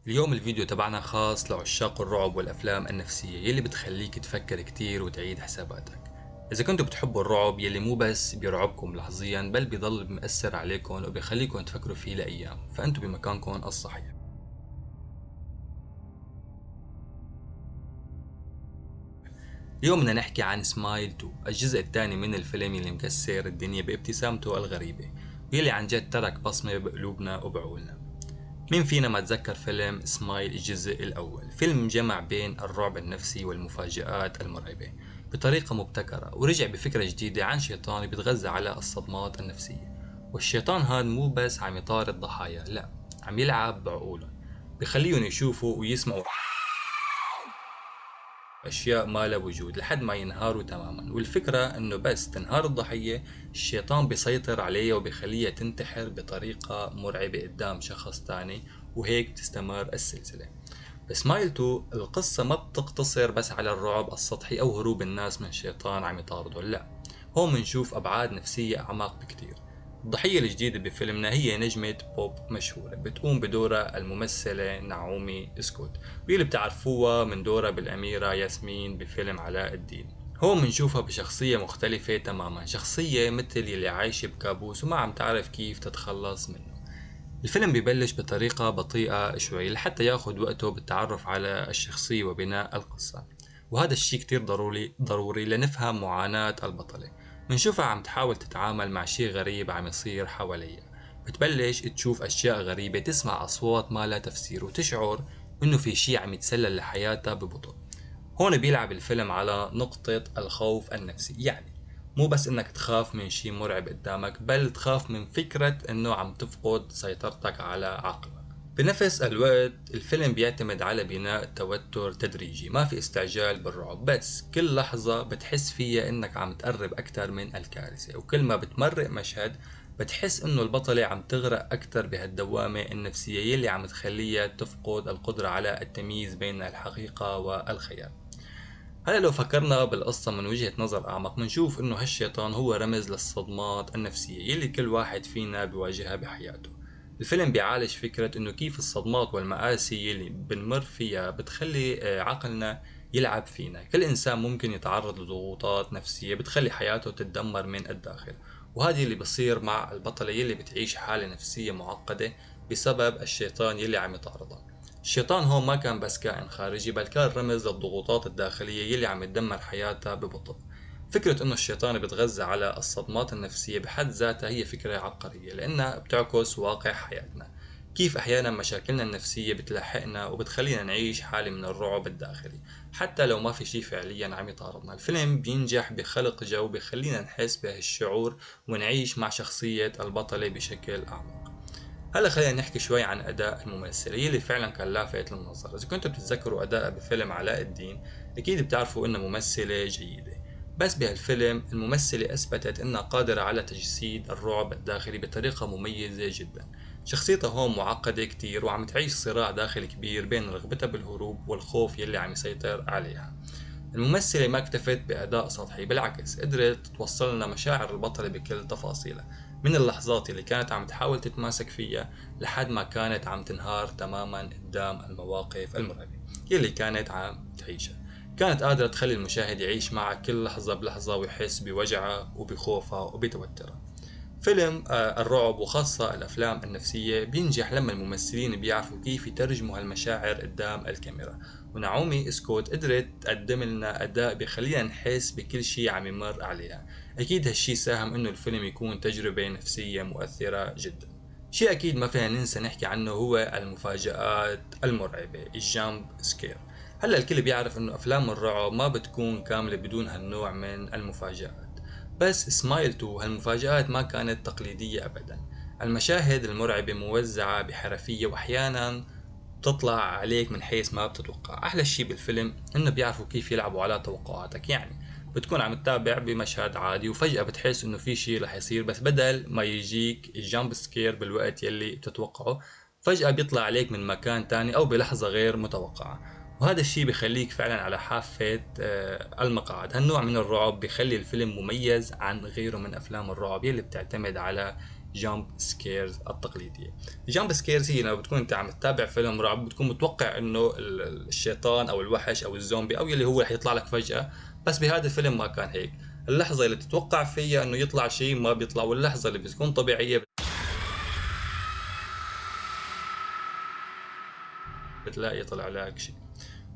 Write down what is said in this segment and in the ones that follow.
اليوم الفيديو تبعنا خاص لعشاق الرعب والأفلام النفسية يلي بتخليك تفكر كتير وتعيد حساباتك. إذا كنتوا بتحبوا الرعب يلي مو بس بيرعبكم لحظيا بل بيضل مأثر عليكم وبيخليكم تفكروا فيه لأيام، فأنتوا بمكانكم الصحيح. اليوم بدنا نحكي عن سمايل 2، الجزء الثاني من الفيلم يلي مكسر الدنيا بابتسامته الغريبة ويلي عن جد ترك بصمة بقلوبنا وبعقولنا. مين فينا ما تذكر فيلم سمايل الجزء الأول؟ فيلم جمع بين الرعب النفسي والمفاجآت المرعبة بطريقة مبتكرة، ورجع بفكرة جديدة عن شيطان بيتغذى على الصدمات النفسية. والشيطان هذا مو بس عم يطارد الضحايا، لا، عم يلعب بعقولهم، بخليهم يشوفوا ويسمعوا أشياء ما لها وجود لحد ما ينهاروا تماما. والفكرة أنه بس تنهار الضحية الشيطان بيسيطر عليها وبيخليها تنتحر بطريقة مرعبة قدام شخص تاني، وهيك بتستمر السلسلة. بسمايل 2 القصة ما بتقتصر بس على الرعب السطحي أو هروب الناس من شيطان عم يطاردهم، لا، هون منشوف أبعاد نفسية أعمق بكتير. الضحية الجديدة بفيلمنا هي نجمة بوب مشهورة بتقوم بدورها الممثلة نعومي سكوت، واللي بتعرفوها من دورها بالأميرة ياسمين بفيلم علاء الدين. هون منشوفها بشخصية مختلفة تماما، شخصية مثل يلي عايشة بكابوس وما عم تعرف كيف تتخلص منه. الفيلم بيبلش بطريقة بطيئة شوي لحتى ياخد وقته بالتعرف على الشخصية وبناء القصة، وهذا الشيء كتير ضروري لنفهم معاناة البطلة. منشوفها عم تحاول تتعامل مع شيء غريب عم يصير حواليها، بتبلش تشوف أشياء غريبة، تسمع أصوات ما لها تفسير، وتشعر إنه في شيء عم يتسلل لحياتها ببطء. هون بيلعب الفيلم على نقطة الخوف النفسي، يعني مو بس انك تخاف من شي مرعب قدامك، بل تخاف من فكرة انه عم تفقد سيطرتك على عقلك. بنفس الوقت الفيلم بيعتمد على بناء توتر تدريجي، ما في استعجال بالرعب، بس كل لحظة بتحس فيها انك عم تقرب اكتر من الكارثة، وكل ما بتمرق مشهد بتحس انه البطلة عم تغرق اكتر بهالدوامة النفسية يلي عم تخليها تفقد القدرة على التمييز بين الحقيقة والخيال. هلا لو فكرنا بالقصة من وجهة نظر أعمق منشوف إنه هالشيطان هو رمز للصدمات النفسية يلي كل واحد فينا بيواجهها بحياته. الفيلم بيعالج فكرة إنه كيف الصدمات والمآسي يلي بنمر فيها بتخلي عقلنا يلعب فينا. كل إنسان ممكن يتعرض لضغوطات نفسية بتخلي حياته تتدمر من الداخل، وهذه اللي بصير مع البطلة يلي بتعيش حالة نفسية معقدة بسبب الشيطان يلي عم يطاردها. الشيطان هون ما كان بس كائن خارجي، بل كان رمز للضغوطات الداخلية يلي عم تدمر حياتها ببطء. فكرة انه الشيطان بيتغذى على الصدمات النفسية بحد ذاتها هي فكرة عبقرية، لانها بتعكس واقع حياتنا، كيف احيانا مشاكلنا النفسية بتلاحقنا وبتخلينا نعيش حالة من الرعب الداخلي حتى لو ما في شي فعليا عم يطاردنا. الفيلم بينجح بخلق جو بخلينا نحس بهالشعور ونعيش مع شخصية البطلة بشكل اعمق. هلا خلينا نحكي شوي عن أداء الممثلة يلي فعلا كان لافت للنظر. إذا كنتوا بتتذكروا أداءها بفيلم علاء الدين أكيد بتعرفوا إنها ممثلة جيدة، بس بهالفيلم الممثلة أثبتت إنها قادرة على تجسيد الرعب الداخلي بطريقة مميزة جدا. شخصيتها هون معقدة كتير وعم تعيش صراع داخلي كبير بين رغبتها بالهروب والخوف يلي عم يسيطر عليها. الممثلة ما اكتفت بأداء سطحي، بالعكس قدرت توصل لنا مشاعر البطلة بكل تفاصيلها، من اللحظات اللي كانت عم تحاول تتماسك فيها لحد ما كانت عم تنهار تماما قدام المواقف المرعبة يلي كانت عم تعيشها. كانت قادرة تخلي المشاهد يعيش معها كل لحظة بلحظة ويحس بوجعها وبخوفها وبتوترها. فيلم الرعب وخاصة الأفلام النفسية بينجح لما الممثلين بيعرفوا كيف يترجموا هالمشاعر قدام الكاميرا، ونعومي سكوت قدرت تقدم لنا أداء بخلينا نحس بكل شي عم يمر عليها. أكيد هالشي ساهم إنه الفيلم يكون تجربة نفسية مؤثرة جدا. شيء أكيد ما فينا ننسى نحكي عنه هو المفاجآت المرعبة، الجامب سكير. هلا الكل بيعرف إنه أفلام الرعب ما بتكون كاملة بدون هالنوع من المفاجآت، بس سمايل 2 هالمفاجآت ما كانت تقليدية أبدا. المشاهد المرعبة موزعة بحرفية وأحيانا بتطلع عليك من حيث ما بتتوقع. أحلى شي بالفيلم إنه بيعرفوا كيف يلعبوا على توقعاتك، يعني بتكون عم تتابع بمشهد عادي وفجأة بتحس إنه في شي رح يصير، بس بدل ما يجيك الجامب سكير بالوقت يلي بتتوقعه فجأة بيطلع عليك من مكان تاني أو بلحظة غير متوقعة. وهذا الشي بخليك فعلا على حافة المقاعد. هالنوع من الرعب بخلي الفيلم مميز عن غيره من أفلام الرعب يلي بتعتمد على جامب سكيرز التقليدية. الجامب سكيرز هي لما بتكون انت عم تتابع فيلم رعب بتكون متوقع انه الشيطان او الوحش او الزومبي او يلي هو رح يطلع لك فجأة، بس بهذا الفيلم ما كان هيك. اللحظة اللي تتوقع فيها انه يطلع شيء ما بيطلع، واللحظة اللي بتكون طبيعية بتلاقي طلع لك شيء.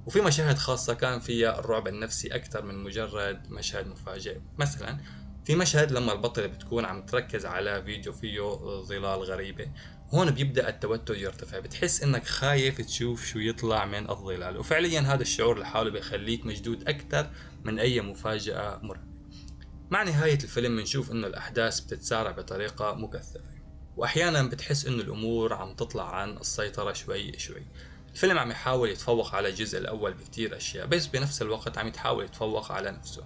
وفي مشاهد خاصة كان فيها الرعب النفسي أكثر من مجرد مشهد مفاجئ. مثلا في مشهد لما البطلة بتكون عم تركز على فيديو فيه ظلال غريبة، هون بيبدأ التوتر يرتفع، بتحس انك خايف تشوف شو يطلع من الظلال، وفعليا هذا الشعور لحاله بيخليك مشدود أكثر من أي مفاجأة مرعبة. مع نهاية الفيلم بنشوف انه الأحداث بتتسارع بطريقة مكثفة، واحيانا بتحس انه الامور عم تطلع عن السيطرة شوي شوي. الفيلم عم يحاول يتفوق على الجزء الاول بكتير اشياء، بس بنفس الوقت عم يحاول يتفوق على نفسه.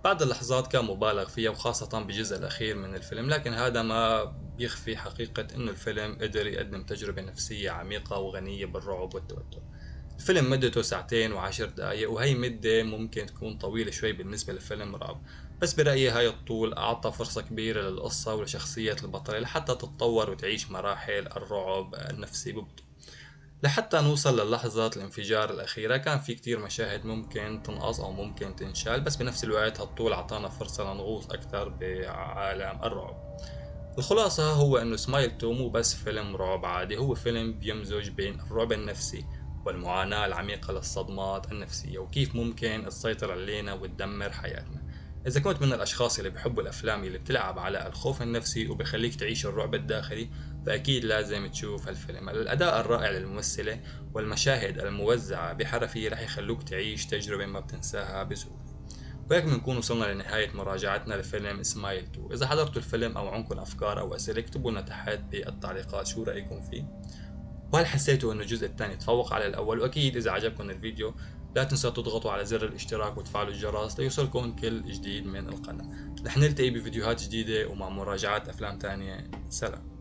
بعض اللحظات كان مبالغ فيها وخاصة بالجزء الاخير من الفيلم، لكن هذا ما بيخفي حقيقة انه الفيلم قدر يقدم تجربة نفسية عميقة وغنية بالرعب والتوتر. الفيلم مدته ساعتين وعشر دقايق، وهي مدة ممكن تكون طويلة شوي بالنسبة لفيلم رعب، بس برأيي هاي الطول أعطى فرصة كبيرة للقصة ولشخصية البطلة لحتى تتطور وتعيش مراحل الرعب النفسي ببطء. لحتى نوصل للحظة الانفجار الأخيرة كان في كتير مشاهد ممكن تنقص أو ممكن تنشال، بس بنفس الوقت هالطول أعطانا فرصة لنغوص أكثر بعالم الرعب. الخلاصة هو انه سمايل 2 مو بس فيلم رعب عادي، هو فيلم بيمزج بين الرعب النفسي والمعاناة العميقة للصدمات النفسية وكيف ممكن تسيطر علينا وتدمر حياتنا. إذا كنت من الأشخاص اللي بيحبوا الأفلام اللي بتلعب على الخوف النفسي وبخليك تعيش الرعب الداخلي، فأكيد لازم تشوف هالفيلم. الأداء الرائع للممثلة والمشاهد الموزعة بحرفية رح يخلوك تعيش تجربة ما بتنساها بسهولة. وهيك بنكون وصلنا لنهاية مراجعتنا لفيلم سمايل 2. إذا حضرتوا الفيلم أو عندكم أفكار أو أسئلة اكتبوا لنا تحت بالتعليقات شو رأيكم فيه، وهل حسيتوا إنه الجزء الثاني تفوق على الأول. وأكيد إذا عجبكم الفيديو لا تنسوا تضغطوا على زر الاشتراك وتفعلوا الجرس ليوصلكم كل جديد من القناة. رح نلتقي بفيديوهات جديدة ومع مراجعات أفلام تانية. سلام.